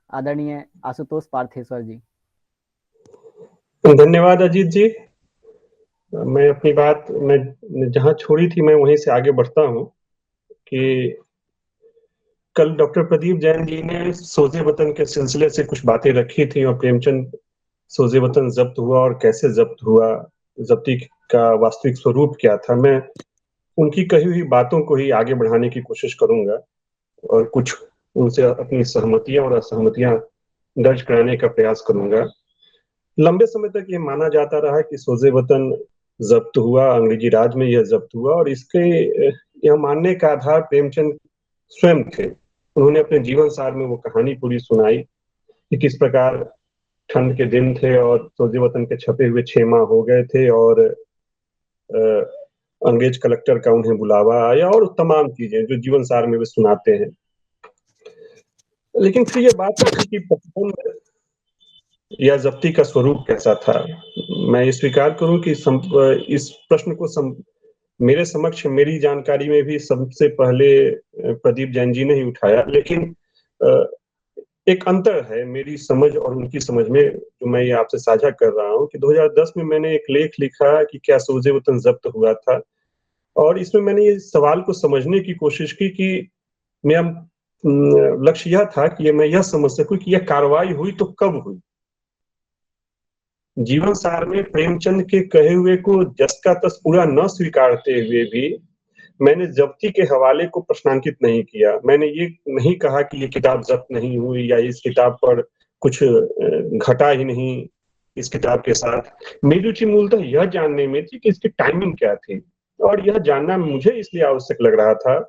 आदरणीय आशुतोष पार्थेश्वर जी। धन्यवाद अजीत जी। मैं अपनी बात मैं जहाँ छोड़ी थी मैं वहीं से आगे बढ़ता हूँ कि कल डॉक्टर प्रदीप जैन जी ने सोजे वतन के सिलसिले से कुछ बातें रखी थी और प्रेमचंद सोजे वतन जब्त हुआ और कैसे जब्त हुआ, जब्ती का वास्तविक स्वरूप क्या था। मैं उनकी कही हुई बातों को ही आगे बढ़ाने की कोशिश करूंगा और कुछ उनसे अपनी सहमतियां और असहमतियां दर्ज कराने का प्रयास करूंगा। लंबे समय तक ये माना जाता रहा कि सोजे वतन जब्त हुआ, अंग्रेजी राज में यह जब्त हुआ और इसके यह मानने का आधार प्रेमचंद स्वयं थे। उन्होंने अपने जीवन सार में वो कहानी पूरी सुनाई कि किस प्रकार ठंड के दिन थे और सोजे वतन के छपे हुए 6 माह हो गए थे और अंग्रेज कलेक्टर का उन्हें बुलावा आया और तमाम चीजें जो जीवन सार में वे सुनाते हैं। लेकिन फिर ये बात उठी कि प्रतिबंध या जब्ती का स्वरूप कैसा था। मैं ये स्वीकार करूं कि इस प्रश्न को मेरे समक्ष मेरी जानकारी में भी सबसे पहले प्रदीप जैन जी ने ही उठाया, लेकिन एक अंतर है मेरी समझ और उनकी समझ में जो मैं ये आपसे साझा कर रहा हूँ कि 2010 में मैंने एक लेख लिखा कि क्या सोजे वतन जब्त हुआ था और इसमें मैंने ये सवाल को समझने की कोशिश की कि मेरा लक्ष्य यह था कि मैं यह समझ सकूं कि यह कार्रवाई हुई तो कब हुई। जीवन सार में प्रेमचंद के कहे हुए को जस का तस पूरा न स्वीकारते हुए भी मैंने जब्ती के हवाले को प्रश्नांकित नहीं किया। मैंने ये नहीं कहा कि ये किताब जब्त नहीं हुई या इस किताब पर कुछ घटा ही नहीं इस किताब के साथ। मेरी रुचि मूलतः यह जानने में थी कि इसकी टाइमिंग क्या थी और यह जानना मुझे इसलिए आवश्यक लग रहा था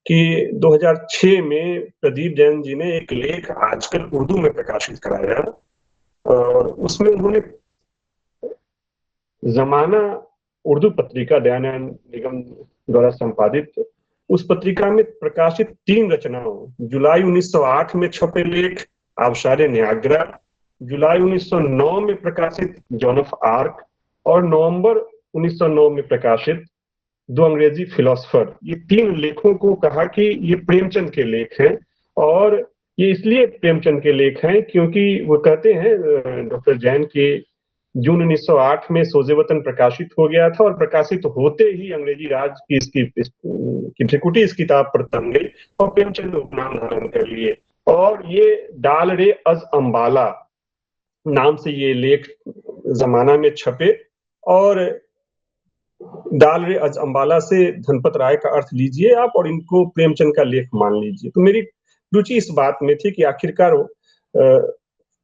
कि 2006 में प्रदीप जैन जी ने एक लेख आजकल उर्दू में प्रकाशित कराया और उसमें उन्होंने जमाना उर्दू पत्रिका दयानंद निगम द्वारा संपादित उस पत्रिका में प्रकाशित 3 रचनाओं जुलाई 1908 में छपे लेख आबशार न्याग्रा, जुलाई 1909 में प्रकाशित जॉन ऑफ आर्क और नवंबर 1909 में प्रकाशित दो अंग्रेजी फिलोसफर, ये 3 लेखों को कहा कि ये प्रेमचंद के लेख हैं। और ये इसलिए प्रेमचंद के लेख हैं क्योंकि वो कहते हैं डॉक्टर जैन के जून 1908 में सोजे वतन प्रकाशित हो गया था और प्रकाशित होते ही अंग्रेजी राज की इसकी भ्रिकुटी इस किताब पर तन गई और प्रेमचंद ने उपनाम धारण कर लिए और ये डाल रे अज अम्बाला नाम से ये लेख जमाना में छपे और डाल रे अज अम्बाला से धनपत राय का अर्थ लीजिए आप और इनको प्रेमचंद का लेख मान लीजिए। तो मेरी रुचि इस बात में थी कि आखिरकार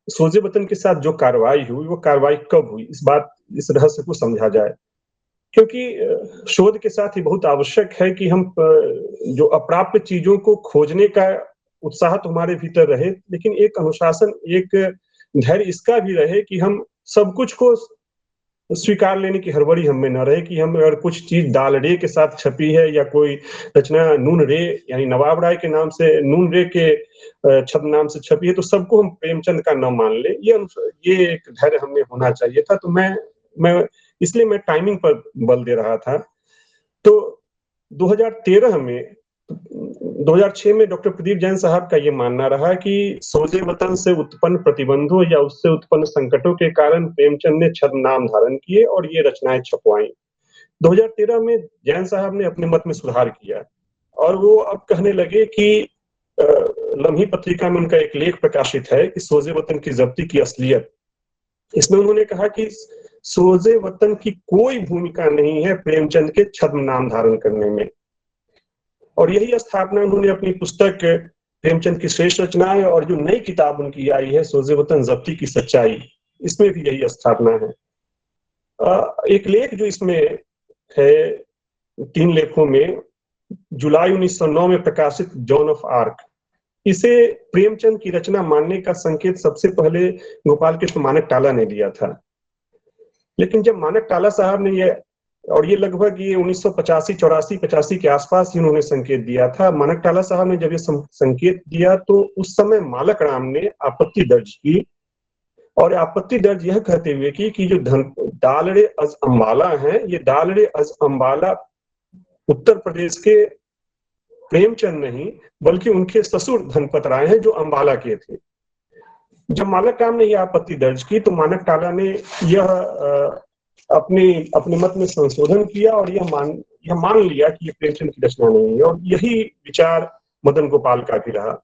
सोजे वतन के साथ जो कार्रवाई हुई वो कार्रवाई कब हुई, इस रहस्य को समझा जाए। क्योंकि शोध के साथ ही बहुत आवश्यक है कि हम जो अप्राप्य चीजों को खोजने का उत्साह तो हमारे भीतर रहे, लेकिन एक अनुशासन, एक धैर्य इसका भी रहे कि हम सब कुछ को स्वीकार लेने की हड़बड़ी हम में न रहे कि हम अगर कुछ चीज दाल रे के साथ छपी है या कोई रचना नून रे यानी नवाब राय के नाम से नून रे के छप नाम से छपी है तो सबको हम प्रेमचंद का न मान ले। ये एक धैर्य हमें होना चाहिए था। तो मैं इसलिए मैं टाइमिंग पर बल दे रहा था। तो 2013 में 2006 में डॉक्टर प्रदीप जैन साहब का ये मानना रहा कि सोजे वतन से उत्पन्न प्रतिबंधों या उससे उत्पन्न संकटों के कारण प्रेमचंद ने छद्म नाम धारण किए और ये रचनाएं छपवाई। 2013 में जैन साहब ने अपने मत में सुधार किया और वो अब कहने लगे कि लम्ही पत्रिका में उनका एक लेख प्रकाशित है कि सोजे वतन की जब्ती की असलियत। इसमें उन्होंने कहा कि सोजे वतन की कोई भूमिका नहीं है प्रेमचंद के छद्म नाम धारण करने में। और यही स्थापना उन्होंने अपनी पुस्तक प्रेमचंद की श्रेष्ठ रचनाएं और जो नई किताब उनकी आई है सोजे वतन जब्ती की सच्चाई, इसमें भी यही स्थापना है। एक लेख जो इसमें है 3 लेखों में, जुलाई 1909 में प्रकाशित जॉन ऑफ आर्क, इसे प्रेमचंद की रचना मानने का संकेत सबसे पहले गोपाल कृष्ण मानक टाला ने दिया था। लेकिन जब मानक टाला साहब ने ये लगभग ये 1985 84 85 के आसपास ही उन्होंने संकेत दिया था। मानक टाला साहब ने जब ये संकेत दिया तो उस समय मालक राम ने आपत्ति दर्ज की और आपत्ति दर्ज यह कहते हुए की कि जो दालड़े अज अम्बाला है, ये दालड़े अज अम्बाला उत्तर प्रदेश के प्रेमचंद नहीं बल्कि उनके ससुर धनपत राय हैं जो अम्बाला के थे। जब मानक टाला ने यह आपत्ति दर्ज की तो मानक टाला ने यह अपने मत में संशोधन किया और यह मान लिया कि ये प्रेमचंद की रचना नहीं है, और यही विचार मदन गोपाल का भी रहा।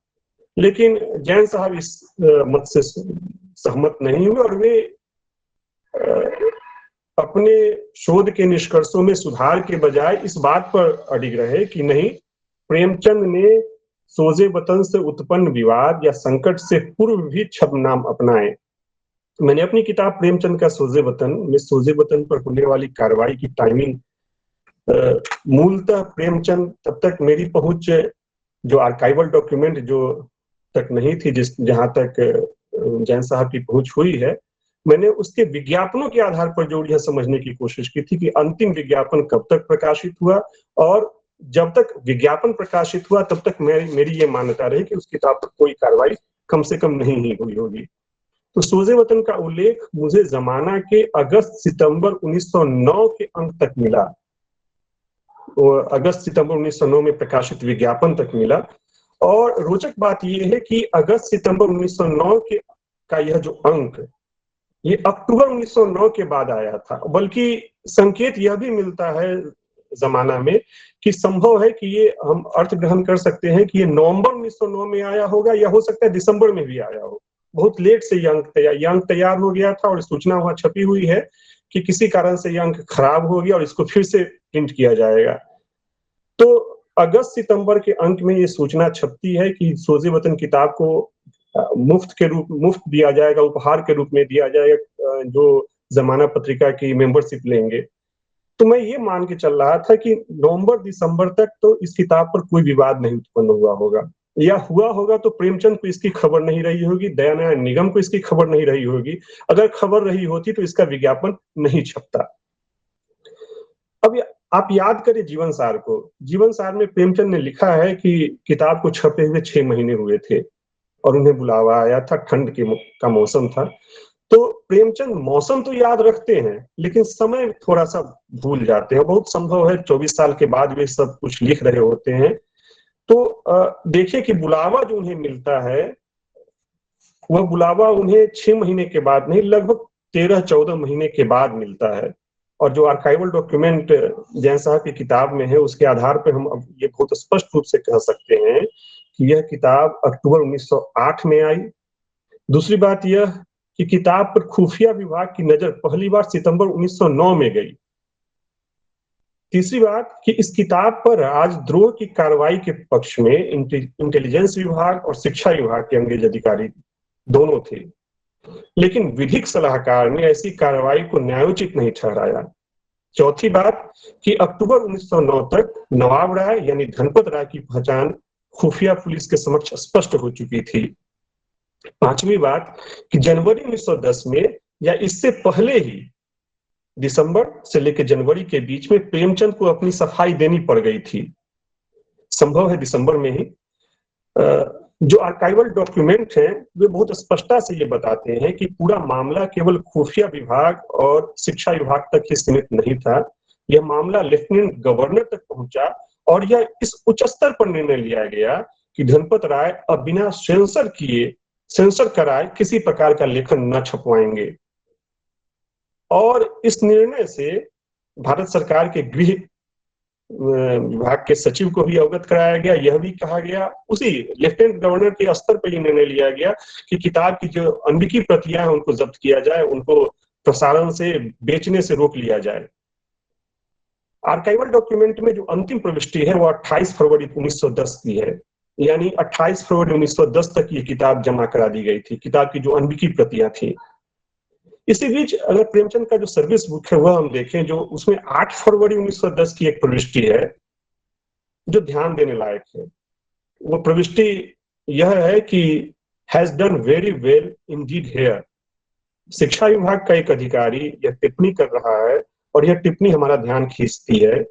लेकिन जैन साहब इस मत से सहमत नहीं हुए और वे अपने शोध के निष्कर्षों में सुधार के बजाय इस बात पर अडिग रहे कि नहीं, प्रेमचंद ने सोजे वतन से उत्पन्न विवाद या संकट से पूर्व भी छद्म नाम अपनाए। मैंने अपनी किताब प्रेमचंद का सोजे वतन में सोजे वतन पर होने वाली कार्रवाई की टाइमिंग मूलतः प्रेमचंद तब तक मेरी पहुंच जो आर्काइवल डॉक्यूमेंट जो तक नहीं थी, जहां तक जैन साहब की पहुंच हुई है, मैंने उसके विज्ञापनों के आधार पर जो यह समझने की कोशिश की थी कि अंतिम विज्ञापन कब तक प्रकाशित हुआ, और जब तक विज्ञापन प्रकाशित हुआ तब तक मेरी ये मान्यता रही कि उस किताब पर कोई कार्रवाई कम से कम नहीं ही हुई होगी। तो सोजे वतन का उल्लेख मुझे जमाना के अगस्त सितंबर 1909 के अंक तक मिला, अगस्त सितंबर 1909 में प्रकाशित विज्ञापन तक मिला। और रोचक बात यह है कि अगस्त सितंबर 1909 का यह जो अंक, ये अक्टूबर 1909 के बाद आया था। बल्कि संकेत यह भी मिलता है जमाना में कि संभव है कि ये हम अर्थ ग्रहण कर सकते हैं कि ये नवंबर 1909 में आया होगा, या हो सकता है दिसंबर में भी आया हो। बहुत लेट से यह अंक तैयार हो गया था और सूचना वहां छपी हुई है कि किसी कारण से यह अंक खराब हो गया और इसको फिर से प्रिंट किया जाएगा। तो अगस्त सितंबर के अंक में ये सूचना छपती है कि सोजे वतन किताब को मुफ्त दिया जाएगा, उपहार के रूप में दिया जाएगा, जो जमाना पत्रिका की मेंबरशिप लेंगे। तो मैं ये मान के चल रहा था कि नवंबर दिसंबर तक तो इस किताब पर कोई विवाद नहीं उत्पन्न हुआ होगा, या हुआ होगा तो प्रेमचंद को इसकी खबर नहीं रही होगी, दयानंद निगम को इसकी खबर नहीं रही होगी। अगर खबर रही होती तो इसका विज्ञापन नहीं छपता। अब आप याद करें जीवन सार को। जीवन सार में प्रेमचंद ने लिखा है कि किताब को छपे हुए 6 महीने हुए थे और उन्हें बुलावा आया था, ठंड का मौसम था। तो प्रेमचंद मौसम तो याद रखते हैं लेकिन समय थोड़ा सा भूल जाते हैं। बहुत संभव है 24 साल के बाद वे सब कुछ लिख रहे होते हैं। तो देखिए कि बुलावा जो उन्हें मिलता है वह बुलावा उन्हें 6 महीने के बाद नहीं, लगभग 13-14 महीने के बाद मिलता है। और जो आर्काइवल डॉक्यूमेंट जैन साहब की किताब में है उसके आधार पर हम अब ये बहुत स्पष्ट रूप से कह सकते हैं कि यह किताब अक्टूबर 1908 में आई। दूसरी बात यह कि किताब पर खुफिया विभाग की नजर पहली बार सितंबर 1909 में गई। तीसरी बात कि इस किताब पर राजद्रोह की कार्रवाई के पक्ष में इंटेलिजेंस विभाग और शिक्षा विभाग के अंग्रेज अधिकारी दोनों थे, लेकिन विधिक सलाहकार ने ऐसी कार्रवाई को न्यायोचित नहीं ठहराया। चौथी बात कि अक्टूबर 1909 तक नवाब राय यानी धनपत राय की पहचान खुफिया पुलिस के समक्ष स्पष्ट हो चुकी थी। पांचवी बात कि जनवरी 1910 में या इससे पहले ही दिसंबर से लेकर जनवरी के बीच में प्रेमचंद को अपनी सफाई देनी पड़ गई थी। संभव है दिसंबर में ही। जो आर्काइवल डॉक्यूमेंट हैं वे बहुत स्पष्टता से ये बताते हैं कि पूरा मामला केवल खुफिया विभाग और शिक्षा विभाग तक ही सीमित नहीं था। यह मामला लेफ्टिनेंट गवर्नर तक पहुंचा और यह इस उच्च स्तर पर निर्णय लिया गया कि धनपत राय अब बिना सेंसर कराए किसी प्रकार का लेखन न छपवाएंगे। और इस निर्णय से भारत सरकार के गृह विभाग के सचिव को भी अवगत कराया गया। यह भी कहा गया, उसी लेफ्टिनेंट गवर्नर के स्तर पर यह निर्णय लिया गया कि किताब की जो अनबिकी प्रतियां हैं उनको जब्त किया जाए, उनको प्रसारण से बेचने से रोक लिया जाए। आर्काइवल डॉक्यूमेंट में जो अंतिम प्रविष्टि है वो 28 फरवरी 1910 की है, यानी 28 फरवरी 1910 तक ये किताब जमा करा दी गई थी, किताब की जो अनबिकी प्रतियां थी। इसी बीच अगर प्रेमचंद का जो सर्विस बुक है वह हम देखें, जो उसमें 8 फरवरी 1910 की एक प्रविष्टि है जो ध्यान देने लायक है। वो प्रविष्टि यह है कि has done very well Indeed here. शिक्षा विभाग का एक अधिकारी यह टिप्पणी कर रहा है और यह टिप्पणी हमारा ध्यान खींचती है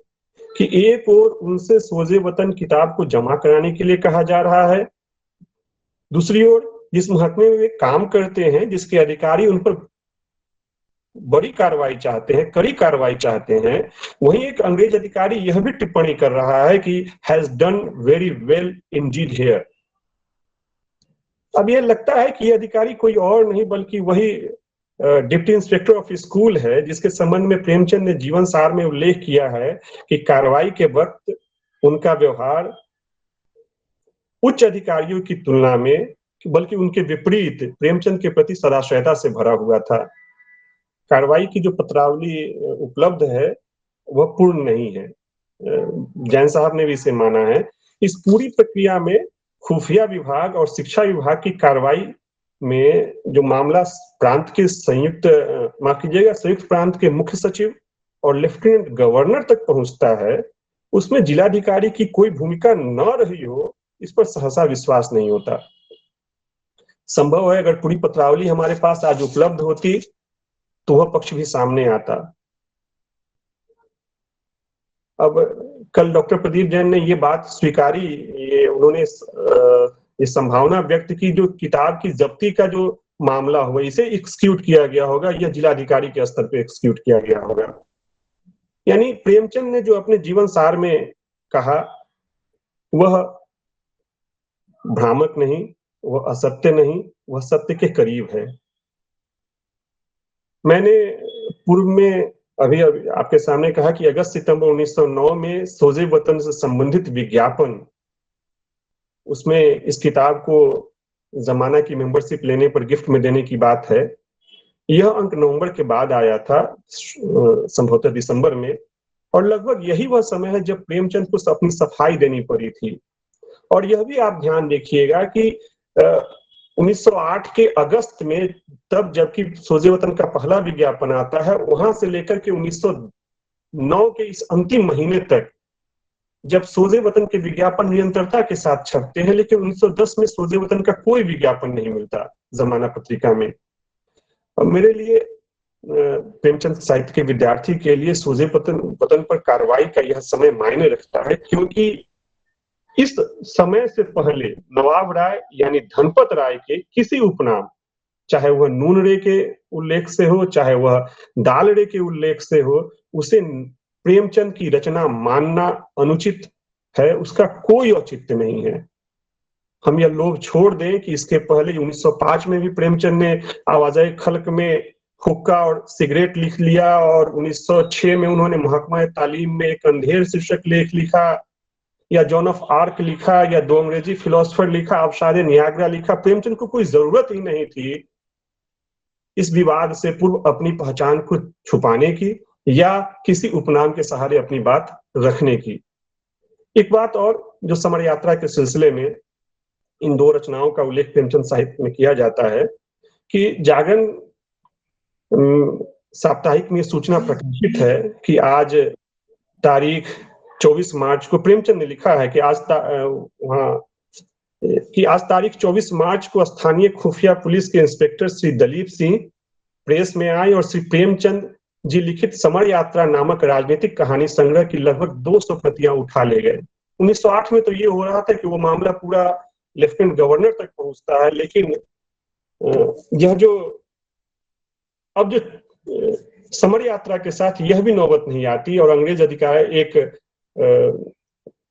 कि एक और उनसे सोजे वतन किताब को जमा कराने के लिए कहा जा रहा है, दूसरी ओर जिस महकमे में वे काम करते हैं, जिसके अधिकारी उन पर बड़ी कार्रवाई चाहते हैं, कड़ी कार्रवाई चाहते हैं, वहीं एक अंग्रेज अधिकारी यह भी टिप्पणी कर रहा है कि has done very well Indeed here. अब ये लगता है कि ये अधिकारी कोई और नहीं बल्कि वही डिप्टी इंस्पेक्टर ऑफ स्कूल है, जिसके संबंध में प्रेमचंद ने जीवन सार में उल्लेख किया है कि कार्रवाई के वक्त उनका व्यवहार उच्च अधिकारियों की तुलना में बल्कि उनके विपरीत प्रेमचंद के प्रति सदाशयता से भरा हुआ था। कार्रवाई की जो पत्रावली उपलब्ध है वह पूर्ण नहीं है। जैन साहब ने भी इसे माना है। इस पूरी प्रक्रिया में खुफिया विभाग और शिक्षा विभाग की कार्रवाई में जो मामला प्रांत के माफ कीजिएगा, संयुक्त प्रांत के मुख्य सचिव और लेफ्टिनेंट गवर्नर तक पहुंचता है, उसमें जिलाधिकारी की कोई भूमिका न रही हो, इस पर सहसा विश्वास नहीं होता। संभव है अगर पूरी पत्रावली हमारे पास आज उपलब्ध होती तो वह पक्ष भी सामने आता। अब कल डॉक्टर प्रदीप जैन ने ये बात स्वीकारी, उन्होंने ये संभावना व्यक्त की जो किताब की जब्ती का जो मामला हुआ इसे एक्सक्यूट किया गया होगा या जिलाधिकारी के स्तर पे एक्सक्यूट किया गया होगा। यानी प्रेमचंद ने जो अपने जीवन सार में कहा वह भ्रामक नहीं, वह असत्य नहीं, वह सत्य के करीब है। मैंने पूर्व में अभी आपके सामने कहा कि अगस्त सितंबर 1909 में सोजे वतन से संबंधित विज्ञापन, उसमें इस किताब को जमाना की मेंबरशिप लेने पर गिफ्ट में देने की बात है। यह अंक नवंबर के बाद आया था, संभवतः दिसंबर में, और लगभग यही वह समय है जब प्रेमचंद को अपनी सफाई देनी पड़ी थी। और यह भी आप ध्यान देखिएगा कि 1908 के अगस्त में, तब जबकि सोजे वतन का पहला विज्ञापन आता है, वहां से लेकर के 1909 के इस अंतिम महीने तक जब सोजे वतन के विज्ञापन निरंतरता के साथ छपते हैं, लेकिन 1910 में सोजे वतन का कोई विज्ञापन नहीं मिलता जमाना पत्रिका में। और मेरे लिए प्रेमचंद साहित्य के विद्यार्थी के लिए सोजे वतन पर कार्रवाई का यह समय मायने रखता है, क्योंकि इस समय से पहले नवाब राय यानी धनपत राय के किसी उपनाम, चाहे वह नून रे के उल्लेख से हो, चाहे वह दाल रे के उल्लेख से हो, उसे प्रेमचंद की रचना मानना अनुचित है, उसका कोई औचित्य नहीं है। हम यह लोग छोड़ दें कि इसके पहले 1905 में भी प्रेमचंद ने आवाज़े खल्क में हुक्का और सिगरेट लिख लिया, और 1906 में उन्होंने महकमा तालीम में एक अंधेर शीर्षक लेख लिखा, या जॉन ऑफ आर्क लिखा, या दो अंग्रेजी फिलोसफर लिखा, आबशार नियाग्रा लिखा। प्रेमचंद को कोई जरूरत ही नहीं थी इस विवाद से पूर्व अपनी पहचान को छुपाने की या किसी उपनाम के सहारे अपनी बात रखने की। एक बात और जो समर यात्रा के सिलसिले में इन दो रचनाओं का उल्लेख प्रेमचंद साहित्य में किया जाता है कि जागरण साप्ताहिक में सूचना प्रकाशित है कि आज तारीख 24 मार्च को प्रेमचंद ने लिखा है कि आज तारीख 24 मार्च को स्थानीय खुफिया पुलिस के इंस्पेक्टर श्री दलीप सिंह प्रेस में आए और श्री प्रेमचंद जी लिखित समर यात्रा नामक राजनीतिक कहानी संग्रह की लगभग 200 प्रतियां उठा ले गए। 1908 में तो ये हो रहा था कि वो मामला पूरा लेफ्टिनेंट गवर्नर तक पहुंचता है, लेकिन यह जो अब जो समर यात्रा के साथ यह भी नौबत नहीं आती और अंग्रेज अधिकारी एक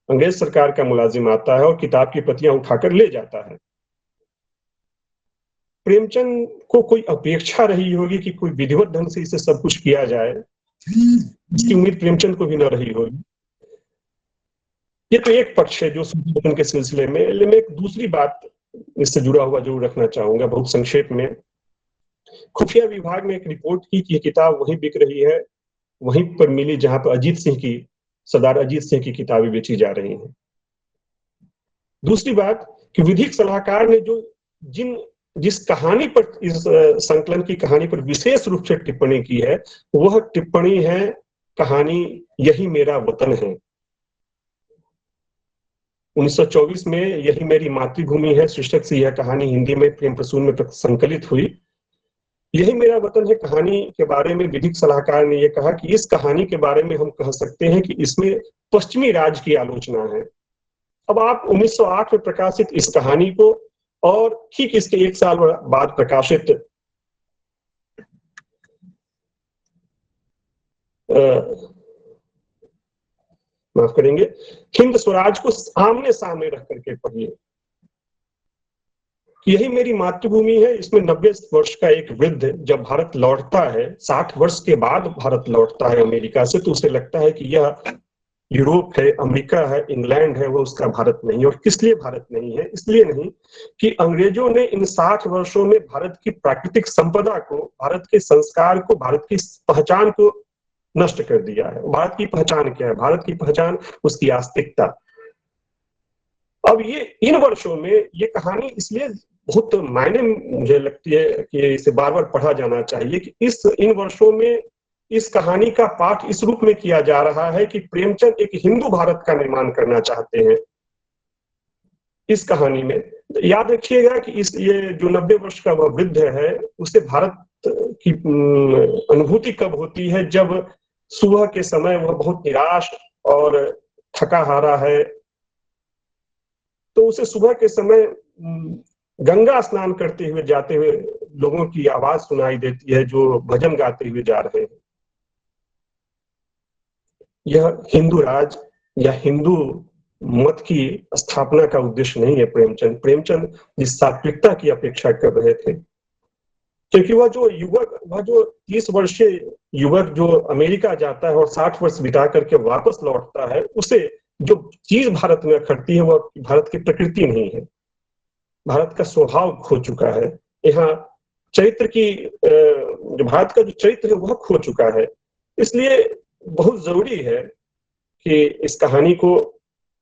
अंग्रेज सरकार का मुलाजिम आता है और किताब की प्रतियां उठाकर ले जाता है। प्रेमचंद को कोई अपेक्षा रही होगी कि कोई विधिवत ढंग से इसे सब कुछ किया जाए, इसकी उम्मीद प्रेमचंद को भी न रही होगी। ये तो एक पक्ष है जो के सिलसिले में। मैं एक दूसरी बात इससे जुड़ा हुआ जरूर रखना चाहूंगा, बहुत संक्षेप में। खुफिया विभाग ने एक रिपोर्ट की कि यह किताब वहीं बिक रही है, वहीं पर मिली जहां पर सरदार अजीत सिंह की किताबें बेची जा रही हैं। दूसरी बात कि विधिक सलाहकार ने जिस कहानी पर, इस संकलन की कहानी पर विशेष रूप से टिप्पणी की है, वह टिप्पणी है कहानी यही मेरा वतन है। 1924 में यही मेरी मातृभूमि है शीर्षक से यह कहानी हिंदी में प्रेम प्रसून में संकलित हुई। यही मेरा वतन है कहानी के बारे में विधिक सलाहकार ने यह कहा कि इस कहानी के बारे में हम कह सकते हैं कि इसमें पश्चिमी राज की आलोचना है। अब आप 1908 में प्रकाशित इस कहानी को और ठीक इसके एक साल बाद प्रकाशित माफ करेंगे हिंद स्वराज को आमने सामने रख करके पढ़िए। कि यही मेरी मातृभूमि है। इसमें 90 वर्ष का एक वृद्ध जब भारत लौटता है, 60 वर्ष के बाद भारत लौटता है अमेरिका से, तो उसे लगता है कि यह यूरोप है, अमेरिका है, इंग्लैंड है, वो उसका भारत नहीं। और किस लिए भारत नहीं है? इसलिए नहीं कि अंग्रेजों ने इन 60 वर्षों में भारत की प्राकृतिक संपदा को, भारत के संस्कार को, भारत की पहचान को नष्ट कर दिया है। भारत की पहचान क्या है? भारत की पहचान उसकी आस्तिकता। अब ये इन वर्षों में ये कहानी इसलिए बहुत मायने मुझे लगती है कि इसे बार बार पढ़ा जाना चाहिए कि इन वर्षों में इस कहानी का पाठ इस रूप में किया जा रहा है कि प्रेमचंद एक हिंदू भारत का निर्माण करना चाहते हैं। इस कहानी में याद रखिएगा कि ये जो 90 वर्ष का वह वृद्ध है, उसे भारत की अनुभूति कब होती है? जब सुबह के समय वह बहुत निराश और थका हारा है, तो उसे सुबह के समय गंगा स्नान करते हुए जाते हुए लोगों की आवाज सुनाई देती है जो भजन गाते हुए जा रहे हैं। यह हिंदू राज या हिंदू मत की स्थापना का उद्देश्य नहीं है। प्रेमचंद जिस सात्विकता की अपेक्षा कर रहे थे, क्योंकि वह जो 30 वर्षीय युवक जो अमेरिका जाता है और 60 वर्ष बिता करके वापस लौटता है, उसे जो चीज भारत में अखरती है वह भारत की प्रकृति नहीं है, भारत का स्वभाव खो चुका है। यहाँ चरित्र की जो भारत का जो चरित्र है वह खो चुका है। इसलिए बहुत जरूरी है कि इस कहानी को,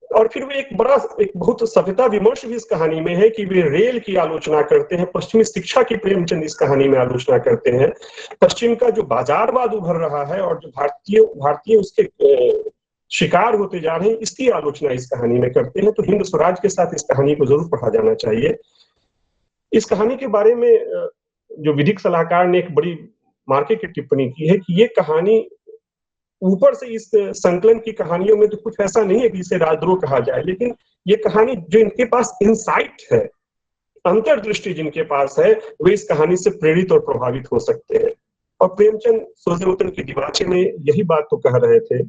और फिर वे एक बहुत सभ्यता विमर्श भी इस कहानी में है कि वे रेल की आलोचना करते हैं, पश्चिमी शिक्षा की प्रेमचंद इस कहानी में आलोचना करते हैं। पश्चिम का जो बाजारवाद उभर रहा है और जो भारतीय उसके शिकार होते जा रहे हैं, इसकी आलोचना इस कहानी में करते हैं। तो हिंद स्वराज के साथ इस कहानी को जरूर पढ़ा जाना चाहिए। इस कहानी के बारे में जो विधिक सलाहकार ने एक बड़ी मार्के की टिप्पणी की है कि ये कहानी ऊपर से, इस संकलन की कहानियों में तो कुछ ऐसा नहीं है कि इसे राजद्रोह कहा जाए, लेकिन ये कहानी जो इनके पास इंसाइट है, अंतर्दृष्टि जिनके पास है, वे इस कहानी से प्रेरित और प्रभावित हो सकते हैं। और प्रेमचंद सोते वतन की दिवाचे में यही बात तो कह रहे थे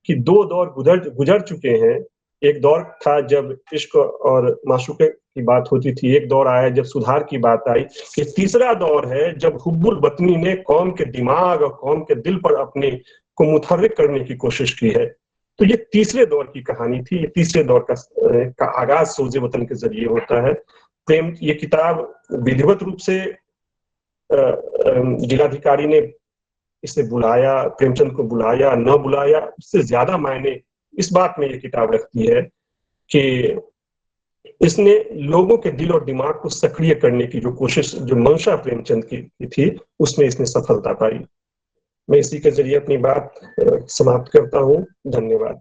कि 2 दौर गुजर चुके हैं। एक दौर था जब इश्क और माशूके की बात होती थी, एक दौर आया जब सुधार की बात आई, ये तीसरा दौर है जब हुब्बुल वतनी ने कौम के दिमाग और कौम के दिल पर अपने को मुतहर्रिक करने की कोशिश की है। तो ये तीसरे दौर की कहानी थी। ये तीसरे दौर का आगाज सोजे वतन के जरिए होता है। ये किताब विधिवत रूप से जिलाधिकारी ने इसे बुलाया, प्रेमचंद को बुलाया न बुलाया, उससे ज्यादा मायने इस बात में ये किताब रखती है कि इसने लोगों के दिल और दिमाग को सक्रिय करने की जो कोशिश, जो मंशा प्रेमचंद की थी, उसमें इसने सफलता पाई। मैं इसी के जरिए अपनी बात समाप्त करता हूँ। धन्यवाद।